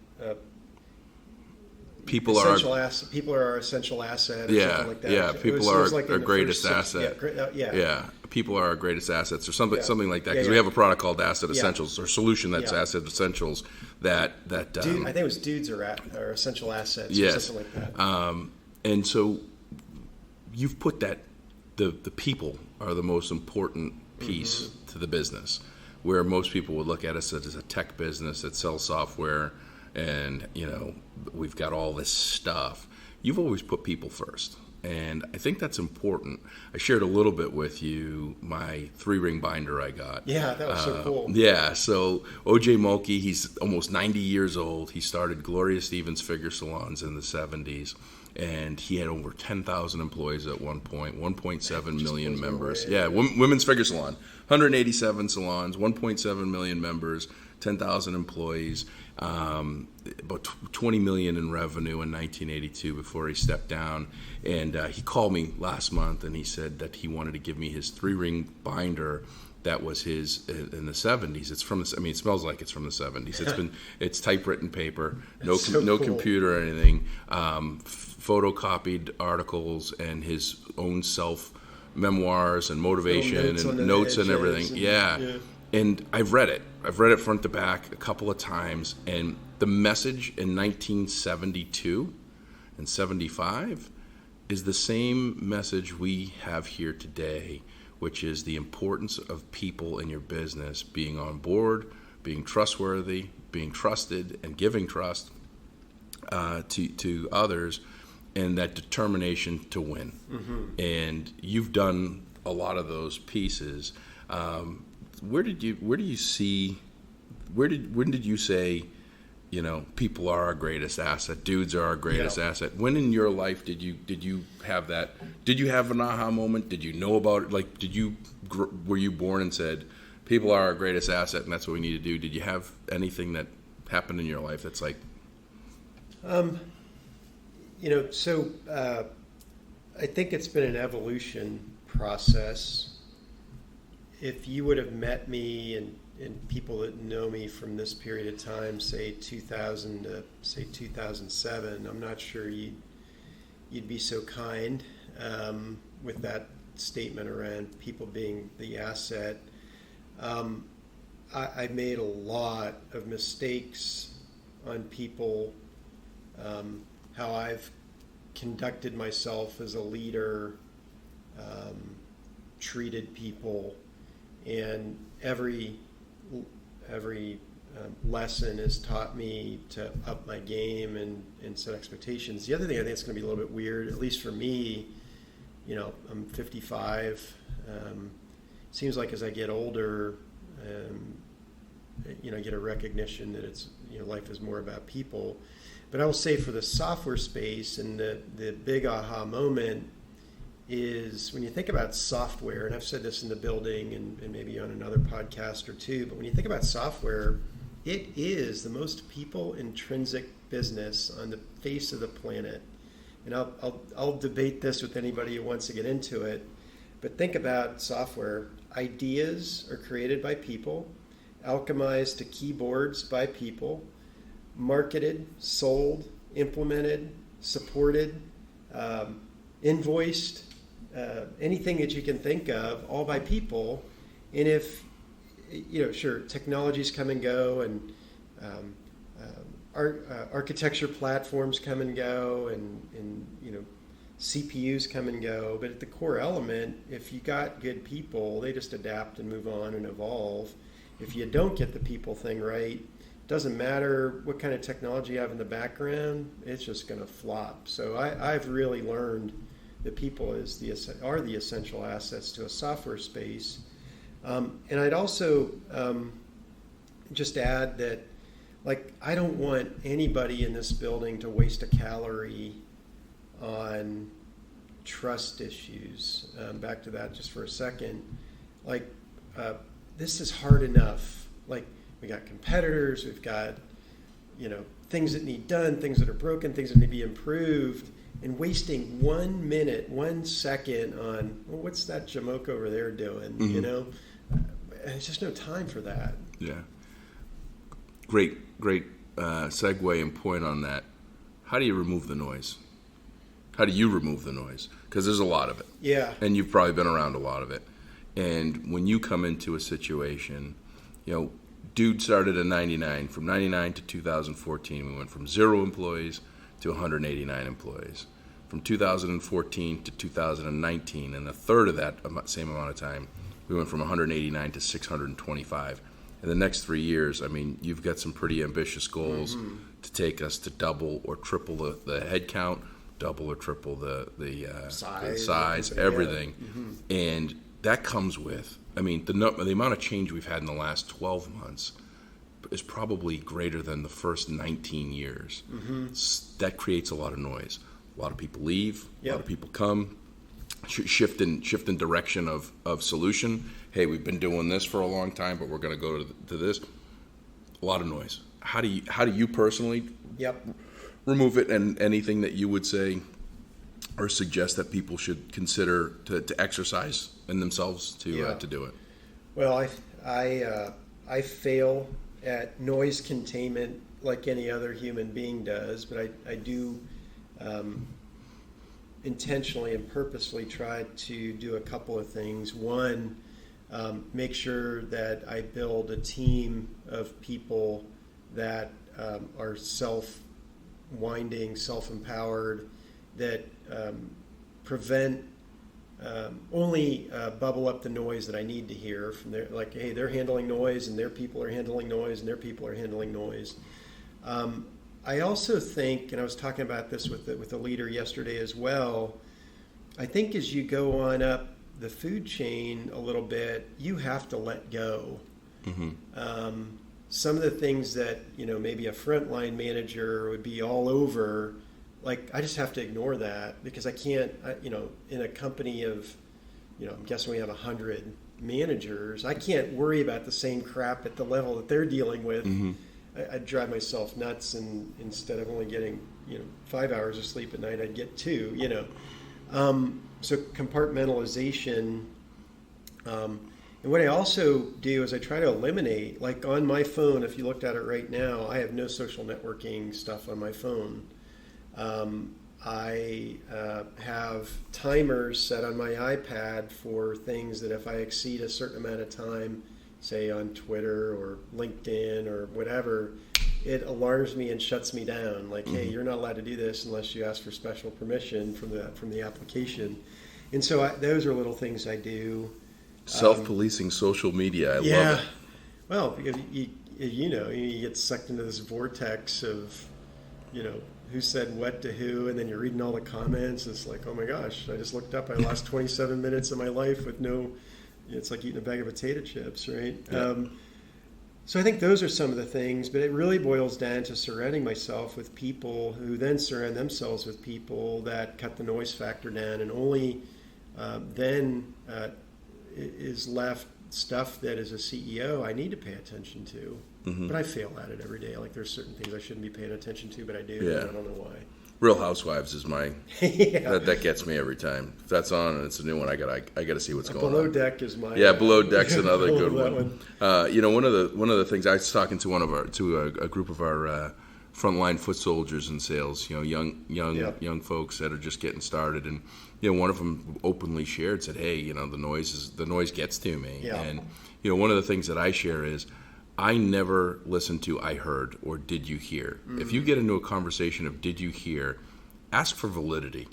People are our essential asset, or something like that. Yeah, people are our greatest asset. People are our greatest assets, or something like that. Because we have a product called Asset Essentials, or solution that's Asset Essentials. That I think it was dudes are essential assets, or something like that. And so you've put that the people are the most important piece to the business, where most people would look at us as a tech business that sells software and we've got all this stuff. You've always put people first. And I think that's important. I shared a little bit with you my 3-ring binder I got. Yeah, that was so cool. Yeah, so O.J. Mulkey, he's almost 90 years old. He started Gloria Stevens Figure Salons in the 70s, and he had over 10,000 employees at one point, 1.7 million members. Yeah, women's figure salon, 187 salons, 1.7 million members, 10,000 employees, about 20 million in revenue in 1982 before he stepped down. And he called me last month and he said that he wanted to give me his 3-ring binder that was his in the 70s. It's from it smells like it's from the 70s. It's typewritten paper, no cool. computer or anything, photocopied articles and his own self memoirs and motivation and notes and everything. Yeah. And I've read it. I've read it front to back a couple of times. And the message in 1972 and 75 is the same message we have here today, which is the importance of people in your business being on board, being trustworthy, being trusted, and giving trust to others, and that determination to win. Mm-hmm. And you've done a lot of those pieces. When did you say, people are our greatest asset, dudes are our greatest asset? When in your life did you have that? Did you have an aha moment? Did you know about it? Like, were you born and said, people are our greatest asset and that's what we need to do? Did you have anything that happened in your life that's like? I think it's been an evolution process. If you would have met me and people that know me from this period of time, say 2000 to say 2007, I'm not sure you'd be so kind with that statement around people being the asset. I made a lot of mistakes on people, how I've conducted myself as a leader, treated people. And every lesson has taught me to up my game and set expectations. The other thing I think it's going to be a little bit weird, at least for me, I'm 55. Seems like as I get older, I get a recognition that it's life is more about people. But I will say for the software space, and the big aha moment is when you think about software, and I've said this in the building and maybe on another podcast or two, but when you think about software, it is the most people-intrinsic business on the face of the planet. And I'll debate this with anybody who wants to get into it, but think about software. Ideas are created by people, alchemized to keyboards by people, marketed, sold, implemented, supported, invoiced, anything that you can think of, all by people. And if, sure, technologies come and go, and architecture platforms come and go, and CPUs come and go, but at the core element, if you got good people, they just adapt and move on and evolve. If you don't get the people thing right, doesn't matter what kind of technology you have in the background, it's just going to flop. So I've really learned that people are the essential assets to a software space. And I'd also just add that, I don't want anybody in this building to waste a calorie on trust issues. Back to that just for a second. This is hard enough. We got competitors, we've got, things that need done, things that are broken, things that need to be improved, and wasting 1 minute, 1 second on, well, what's that Jamoke over there doing? Mm-hmm. There's just no time for that. Yeah. Great segue and point on that. How do you remove the noise? How do you remove the noise? Because there's a lot of it. Yeah. And you've probably been around a lot of it. And when you come into a situation, dude started in 99. From 99 to 2014, we went from 0 employees to 189 employees. From 2014 to 2019, and a third of that same amount of time, we went from 189 to 625. in the next 3 years, I mean, you've got some pretty ambitious goals to take us to double or triple the head count, double or triple the size, everything. And that comes with, I mean, the amount of change we've had in the last 12 months is probably greater than the first 19 years. That creates a lot of noise. A lot of people leave, a lot of people come, shift in direction of solution. Hey, we've been doing this for a long time, but we're going to go to this. A lot of noise. How do you personally remove it, and anything that you would say or suggest that people should consider to exercise in themselves to do it? Well, I fail at noise containment like any other human being does, but I do intentionally and purposely try to do a couple of things. One, make sure that I build a team of people that are self-winding, self-empowered, that prevent only bubble up the noise that I need to hear from their, like, hey, they're handling noise and their people are handling noise and their people are handling noise. I also think, and I was talking about this with the leader yesterday as well, I think as you go on up the food chain a little bit, you have to let go. Some of the things that, maybe a frontline manager would be all over, like, I just have to ignore that because I can't, in a company of, I'm guessing we have 100 managers, I can't worry about the same crap at the level that they're dealing with. I'd drive myself nuts, and instead of only getting 5 hours of sleep at night, I'd get 2. So compartmentalization, and what I also do is I try to eliminate, like on my phone, if you looked at it right now, I have no social networking stuff on my phone. I have timers set on my iPad for things that if I exceed a certain amount of time, say on Twitter or LinkedIn or whatever, it alarms me and shuts me down. Like, hey, you're not allowed to do this unless you ask for special permission from the application. And so those are little things I do. Self-policing social media, I love it. Well, because you get sucked into this vortex of, who said what to who, and then you're reading all the comments. It's like, oh my gosh, I just looked up. I lost 27 minutes of my life with no. It's like eating a bag of potato chips, right? Yeah. So I think those are some of the things, but it really boils down to surrounding myself with people who then surround themselves with people that cut the noise factor down, and only then is left stuff that as a CEO I need to pay attention to. But I fail at it every day. Like, there's certain things I shouldn't be paying attention to, but I do. Yeah. And I don't know why. Real Housewives is my that gets me every time. If that's on and it's a new one, I gotta see what's going on. Below Deck is my Below Deck's another good one. One of the things I was talking to a group of our frontline foot soldiers in sales, young folks that are just getting started, and one of them openly shared, said, hey, the noise gets to me. And one of the things that I share is, I never listen to I heard or did you hear. If you get into a conversation of did you hear, ask for validity.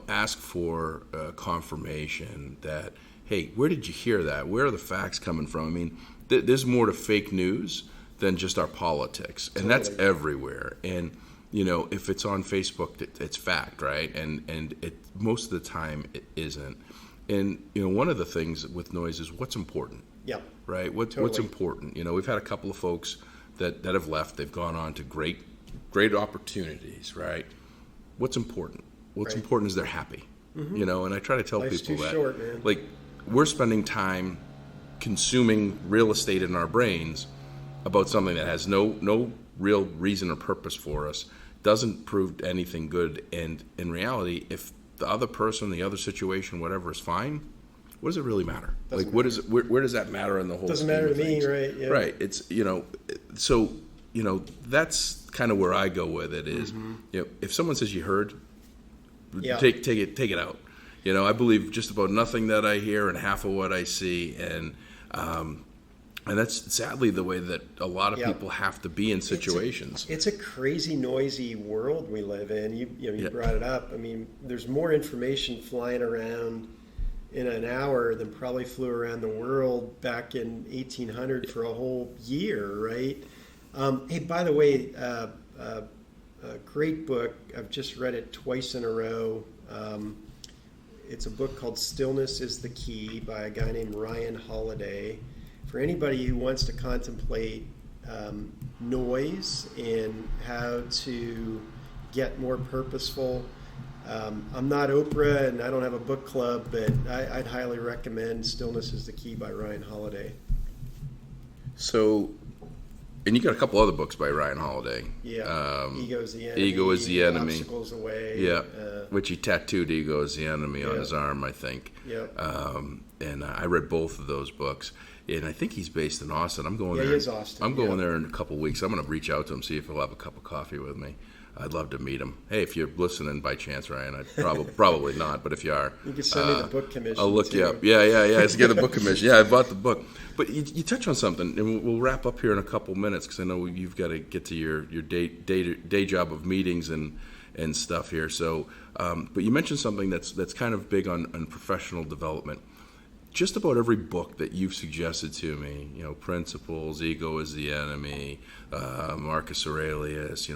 Ask for confirmation that, hey, where did you hear that? Where are the facts coming from? I mean, there's more to fake news than just our politics. And that's everywhere. And, if it's on Facebook, it's fact, right? And it most of the time it isn't. And, one of the things with noise is what's important. Right. What's important? We've had a couple of folks that have left. They've gone on to great opportunities. Right. What's important? What's important is they're happy. And I try to tell Life's people that, short, man. like, we're spending time consuming real estate in our brains about something that has no real reason or purpose for us, doesn't prove anything good, and in reality, if the other person, the other situation, whatever is fine, what does it really matter? What is it? Where does that matter in the whole? Doesn't matter to me, right? Yeah. Right. It's so that's kind of where I go with it. Is if someone says you heard, take it out. I believe just about nothing that I hear and half of what I see, and that's sadly the way that a lot of people have to be in situations. It's a crazy, noisy world we live in. You brought it up. I mean, there's more information flying around in an hour than probably flew around the world back in 1800 for a whole year, right? Hey, by the way, a great book. I've just read it twice in a row. It's a book called Stillness is the Key by a guy named Ryan Holiday. For anybody who wants to contemplate noise and how to get more purposeful. I'm not Oprah and I don't have a book club, but I'd highly recommend Stillness is the Key by Ryan Holiday. So, and you got a couple other books by Ryan Holiday. Yeah. Ego is the Enemy. Ego is the Enemy. Obstacles Away. Yeah. Which he tattooed Ego is the Enemy on Yeah. his arm, I think. Yep. And I read both of those books. And I think he's based in Austin. I'm going there. He is Austin. I'm going there in a couple of weeks. I'm going to reach out to him, see if he'll have a cup of coffee with me. I'd love to meet him. Hey, if you're listening by chance, Ryan, I'd probably not, but if you are, You can send me the book commission. I'll look too. you up. Yeah. Let's get a book commission. Yeah, I bought the book. But you touch on something, and we'll wrap up here in a couple minutes because I know you've got to get to your day job of meetings and stuff here. So, but you mentioned something that's kind of big on professional development. Just about every book that you've suggested to me, Principles, Ego is the Enemy, Marcus Aurelius,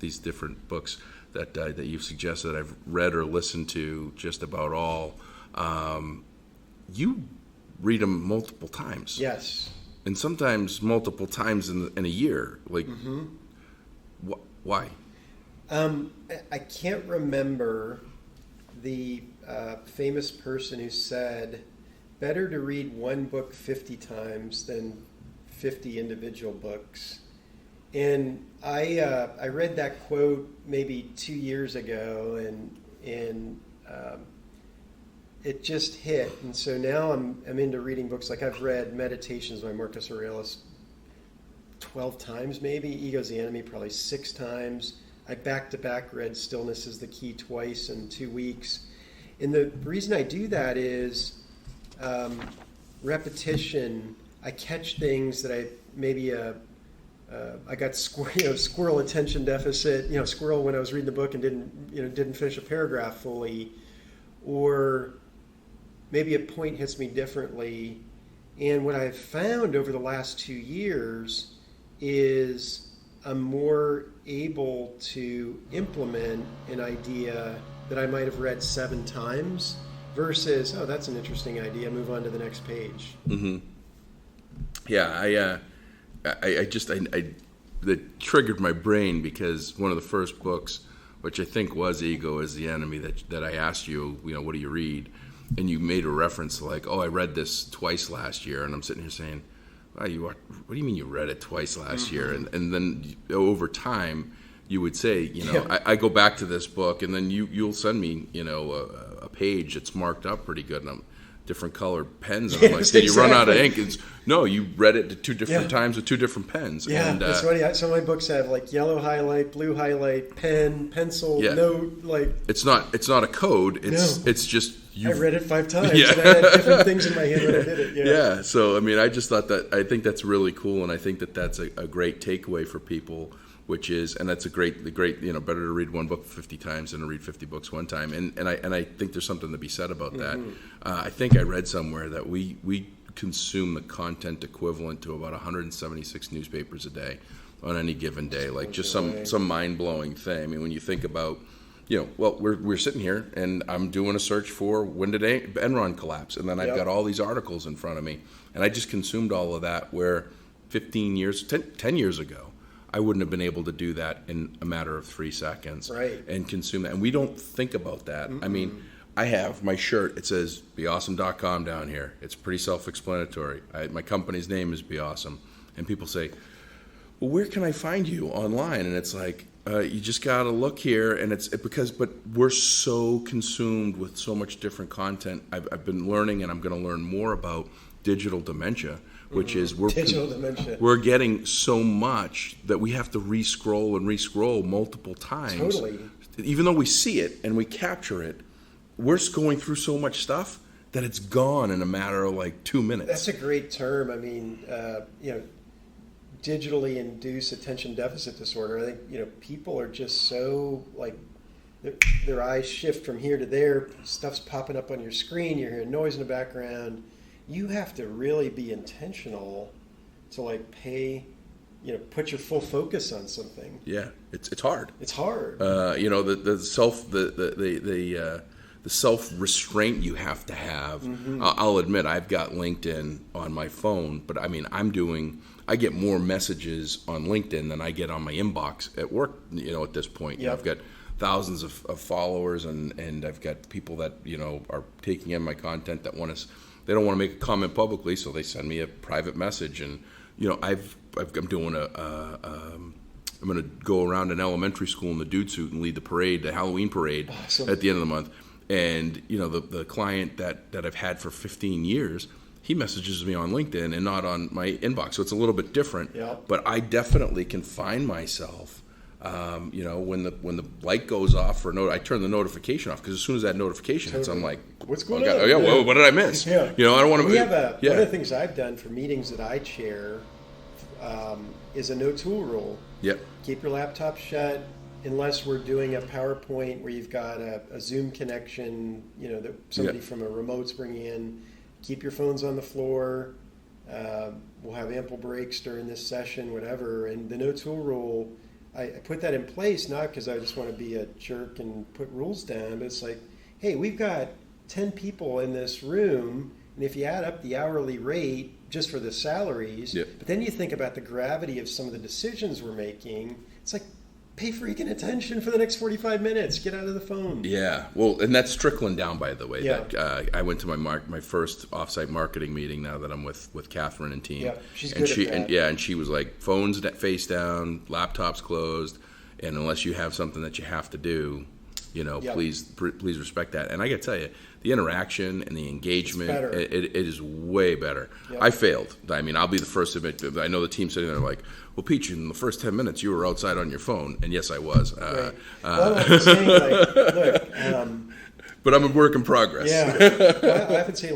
these different books that you've suggested I've read or listened to just about all. You read them multiple times. Yes. And sometimes multiple times in a year. Like, why? I can't remember the famous person who said, better to read one book 50 times than 50 individual books. And I read that quote maybe 2 years ago, and it just hit. And so now I'm into reading books. Like I've read Meditations by Marcus Aurelius 12 times maybe, Ego's the Enemy probably 6 times. I back-to-back read Stillness is the Key twice in 2 weeks. And the reason I do that is repetition. I catch things that I maybe I got squirrel attention deficit. Squirrel when I was reading the book and didn't finish a paragraph fully, or maybe a point hits me differently. And what I've found over the last 2 years is I'm more able to implement an idea that I might have read 7 times. Versus, oh, that's an interesting idea. Move on to the next page. Mm-hmm. Yeah, that triggered my brain because one of the first books, which I think was Ego is the Enemy, that I asked you, what do you read? And you made a reference like, oh, I read this twice last year, and I'm sitting here saying, what do you mean you read it twice last year? And then over time, you would say, I go back to this book, and then you'll send me, a page that's marked up pretty good, and different colored pens. And I'm like, did you run out of ink? No, you read it 2 different times with 2 different pens. Yeah, and, that's funny. Some of my books have like yellow highlight, blue highlight, pen, pencil, note. Like it's not a code. It's just I read it 5 times. Yeah. And I had different things in my head when I did it. Yeah. So I just thought I think that's really cool, and I think that's a great takeaway for people. Which is, and that's a great, better to read one book 50 times than to read 50 books one time. And I think there's something to be said about that. I think I read somewhere that we consume the content equivalent to about 176 newspapers a day on any given day. Like just some mind-blowing thing. I mean, when you think about, we're sitting here and I'm doing a search for when did Enron collapse? And then I've got all these articles in front of me. And I just consumed all of that where 10 years ago, I wouldn't have been able to do that in a matter of 3 seconds and consume that. And we don't think about that. I mean, I have my shirt. It says beawesome.com down here. It's pretty self-explanatory. My company's name is Be Awesome. And people say, well, where can I find you online? And it's like, you just got to look here. And but we're so consumed with so much different content. I've been learning, and I'm going to learn more about digital dementia, which is we're getting so much that we have to re-scroll multiple times. Totally. Even though we see it and we capture it, we're going through so much stuff that it's gone in a matter of like 2 minutes. That's a great term. I mean, digitally induced attention deficit disorder. I think people are just so like their eyes shift from here to there. Stuff's popping up on your screen. You're hearing noise in the background. You have to really be intentional to like put your full focus on something. Yeah, it's hard. It's hard. The self restraint you have to have. Mm-hmm. I'll admit I've got LinkedIn on my phone, but I mean I get more messages on LinkedIn than I get on my inbox at work. At this point, Yep. I've got thousands of followers, and I've got people that are taking in my content that they don't want to make a comment publicly, so they send me a private message, and I'm doing I'm going to go around an elementary school in the dude suit and lead the Halloween parade Awesome. at the end of the month. And the client that I've had for 15 years, he messages me on LinkedIn and not on my inbox, so it's a little bit different. Yep. But I definitely can find myself, when the light goes off I turn the notification off, because as soon as that notification hits, I'm like, what's going on? on? Yeah. What did I miss? Yeah. I don't want to. One of the things I've done for meetings that I chair is a no tool rule. Yep. Keep your laptop shut unless we're doing a PowerPoint where you've got a Zoom connection, that somebody from a remote's bringing in. Keep your phones on the floor. We'll have ample breaks during this session, whatever. And the no tool rule, I put that in place not because I just want to be a jerk and put rules down, but it's like, hey, we've got 10 people in this room, and if you add up the hourly rate just for the salaries, but then you think about the gravity of some of the decisions we're making, it's like, pay freaking attention for the next 45 minutes. Get out of the phone. Yeah, well, and that's trickling down, by the way. Yeah. I went to my first offsite marketing meeting now that I'm with Catherine and team. Yeah, she's good at that. And she was like, phones face down, laptops closed, and unless you have something that you have to do, please respect that. And I got to tell you, the interaction and the engagement, it is way better. Yep. I failed. I mean, I'll be the first to admit, I know the team sitting there like, well, Pete, in the first 10 minutes, you were outside on your phone. And yes, I was. Right. I'm saying, look. But I'm a work in progress. Yeah. I often say,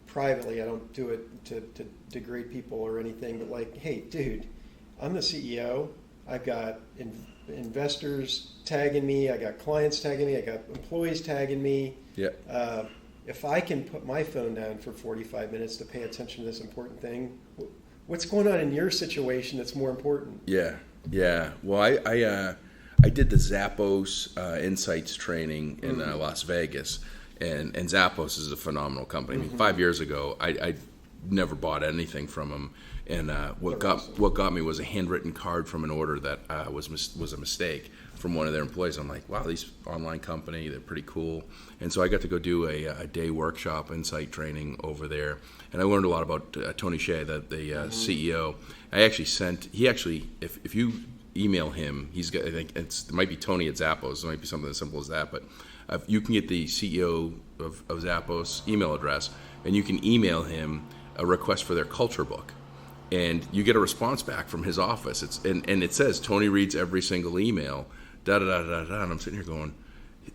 privately, I don't do it to degrade people or anything, but like, hey, dude, I'm the CEO. I've got investors tagging me. I got clients tagging me. I got employees tagging me. Yeah. If I can put my phone down for 45 minutes to pay attention to this important thing, what's going on in your situation that's more important? Yeah. Well, I did the Zappos Insights training in Las Vegas, and Zappos is a phenomenal company. I mean, 5 years ago, I never bought anything from them. And what got me was a handwritten card from an order that was a mistake from one of their employees. I'm like, wow, these online company, they're pretty cool. And so I got to go do a day workshop insight training over there, and I learned a lot about Tony Hsieh, the CEO. If you email him, he's got, I think it might be Tony at Zappos, it might be something as simple as that, but you can get the CEO of Zappos email address, and you can email him a request for their culture book. And you get a response back from his office. And it says Tony reads every single email. And I'm sitting here going,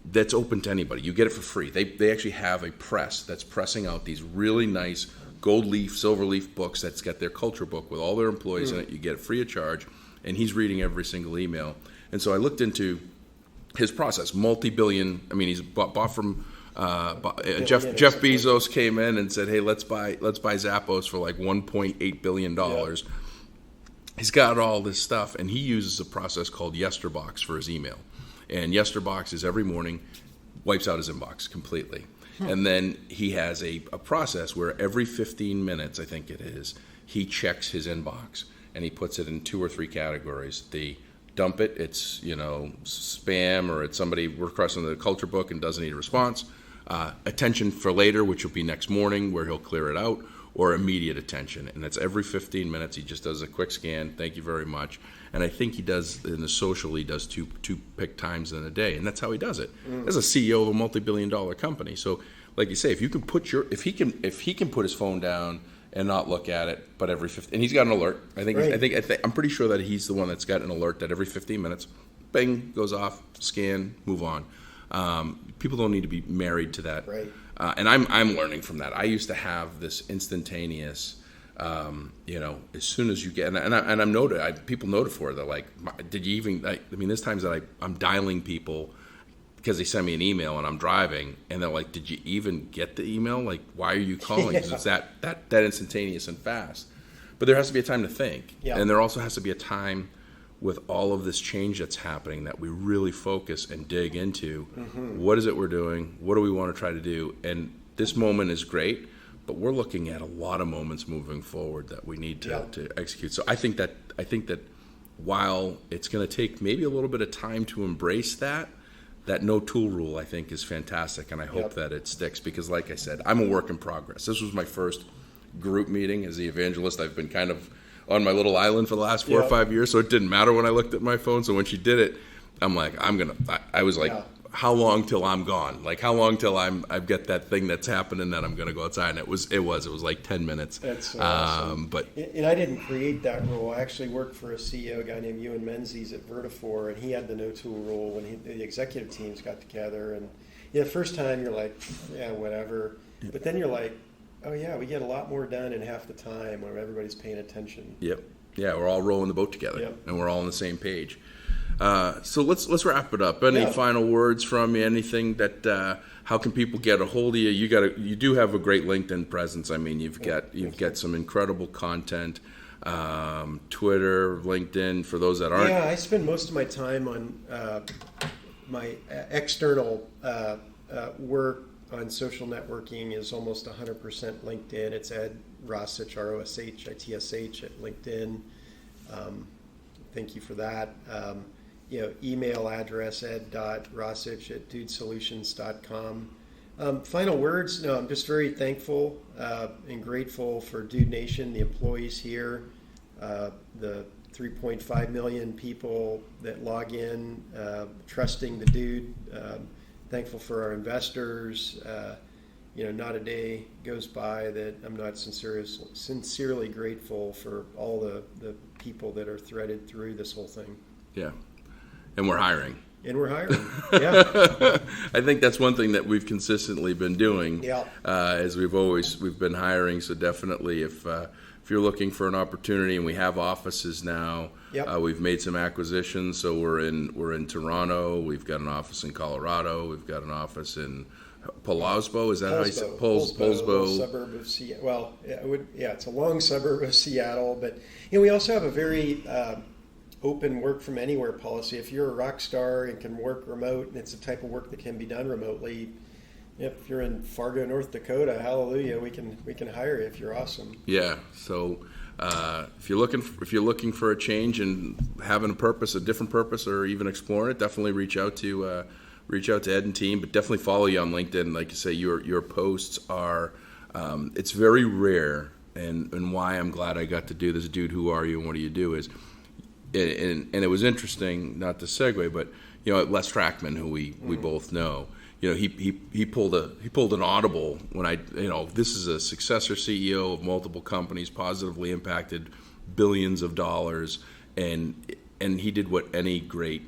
that's open to anybody. You get it for free. They actually have a press that's pressing out these really nice gold leaf, silver leaf books that's got their culture book with all their employees in it. You get it free of charge, and he's reading every single email. And so I looked into his process, multi-billion. I mean, he's bought from. Jeff Bezos came in and said, "Hey, let's buy Zappos for like $1.8 billion." Yep. He's got all this stuff, and he uses a process called Yesterbox for his email. And Yesterbox is every morning wipes out his inbox completely. And then he has a process where every 15 minutes, I think it is, he checks his inbox, and he puts it in 2 or 3 categories. The dump it, it's spam, or it's somebody requesting the culture book and doesn't need a response. Attention for later, which will be next morning, where he'll clear it out, or immediate attention. And that's every 15 minutes. He just does a quick scan. Thank you very much. And I think he does, in the social, he does two pick times in a day. And that's how he does it. As a CEO of a multi-billion-dollar company. So, like you say, if he can put his phone down and not look at it, but every 15, and he's got an alert. I'm pretty sure that he's the one that's got an alert that every 15 minutes, bing, goes off, scan, move on. People don't need to be married to that. Right. And I'm learning from that. I used to have this instantaneous As soon as you get, and I'm noted, people noted for it. They're like, did you even, there's times that I'm dialing people because they send me an email and I'm driving, and they're like, did you even get the email? Like, why are you calling? Because it's that instantaneous and fast. But there has to be a time to think. Yeah. And there also has to be a time with all of this change that's happening that we really focus and dig into. What is it we're doing? What do we want to try to do? And this moment is great, but we're looking at a lot of moments moving forward that we need to execute. So I think that while it's going to take maybe a little bit of time to embrace that no tool rule, I think, is fantastic, and I hope that it sticks, because like I said, I'm a work in progress. This was my first group meeting as the evangelist. I've been kind of on my little island for the last 4 or 5 years, so it didn't matter when I looked at my phone. So when she did it, I'm like, I was like, how long till I'm gone? Like, how long till I've got that thing that's happening that I'm going to go outside? And it was like 10 minutes. That's so awesome. But and I didn't create that rule. I actually worked for a CEO, a guy named Ewan Menzies at Vertifor, and he had the no tool rule when the executive teams got together. And the first time you're like, yeah, whatever. But then you're like, oh yeah, we get a lot more done in half the time when everybody's paying attention. Yep. Yeah, we're all rowing the boat together, and we're all on the same page. So let's wrap it up. Any final words from you? Anything that how can people get a hold of you? You do have a great LinkedIn presence. I mean, you've got some incredible content. Twitter, LinkedIn, for those that aren't. Yeah, I spend most of my time on my external work on social networking is almost 100% LinkedIn. It's Ed Roshitsh, Roshitsh at LinkedIn. Thank you for that. Email address ed.roshitsh@dudesolutions.com. Final words. No, I'm just very thankful and grateful for Dude Nation, the employees here, the 3.5 million people that log in, trusting the Dude. Thankful for our investors. Not a day goes by that I'm not sincerely grateful for all the people that are threaded through this whole thing. Yeah. And we're hiring. Yeah. I think that's one thing that we've consistently been doing. Yeah. As we've been hiring. So definitely, if you're looking for an opportunity, and we have offices now. Yep. We've made some acquisitions. So we're in Toronto. We've got an office in Colorado. We've got an office in Polosbo. Is that how you say Polsbo? Suburb of Seattle. Well, it's a long suburb of Seattle, but we also have a very open work from anywhere policy. If you're a rock star and can work remote, and it's the type of work that can be done remotely. If you're in Fargo, North Dakota, hallelujah, we can hire you if you're awesome. Yeah. So if you're looking for a change and having a different purpose, or even exploring it, definitely reach out to Ed and team. But definitely follow you on LinkedIn. Like you say, your posts are. It's very rare, and why I'm glad I got to do this. Dude, who are you and what do you do? Is and it was interesting, not to segue, but Les Trackman, who we both know. He pulled an audible when this is a successor CEO of multiple companies, positively impacted billions of dollars, and he did what any great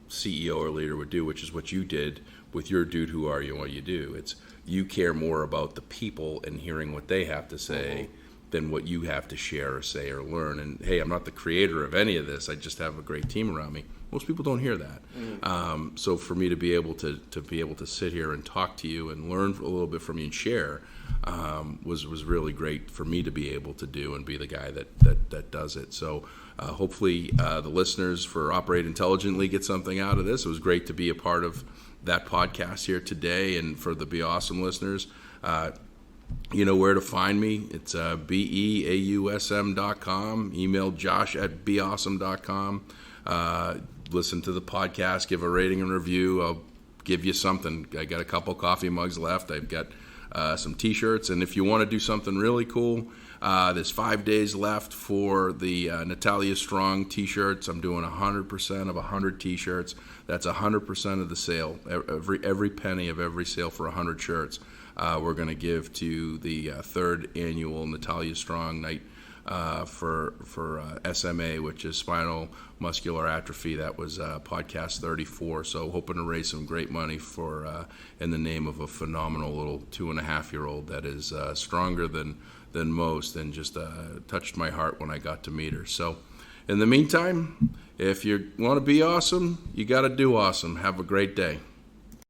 CEO or leader would do, which is what you did with your Dude, who are you and what you do. It's you care more about the people and hearing what they have to say than what you have to share or say or learn. And hey, I'm not the creator of any of this. I just have a great team around me. Most people don't hear that. So for me to be able to sit here and talk to you and learn a little bit from you and share was really great for me to be able to do and be the guy that does it. So hopefully the listeners for Operate Intelligently get something out of this. It was great to be a part of that podcast here today. And for the Be Awesome listeners, you know where to find me. It's beausm.com. Email josh@beawesome.com. Listen to the podcast, give a rating and review. I'll give you something. I got a couple coffee mugs left. I've got some T-shirts. And if you want to do something really cool, there's 5 days left for the Natalia Strong T-shirts. I'm doing 100% of 100 T-shirts. That's 100% of the sale. Every penny of every sale for 100 shirts. We're going to give to the third annual Natalia Strong Night for SMA, which is spinal muscular atrophy. That was podcast 34. So hoping to raise some great money for in the name of a phenomenal little 2.5-year-old that is stronger than most, and just touched my heart when I got to meet her. So in the meantime, if you want to be awesome, you got to do awesome. Have a great day.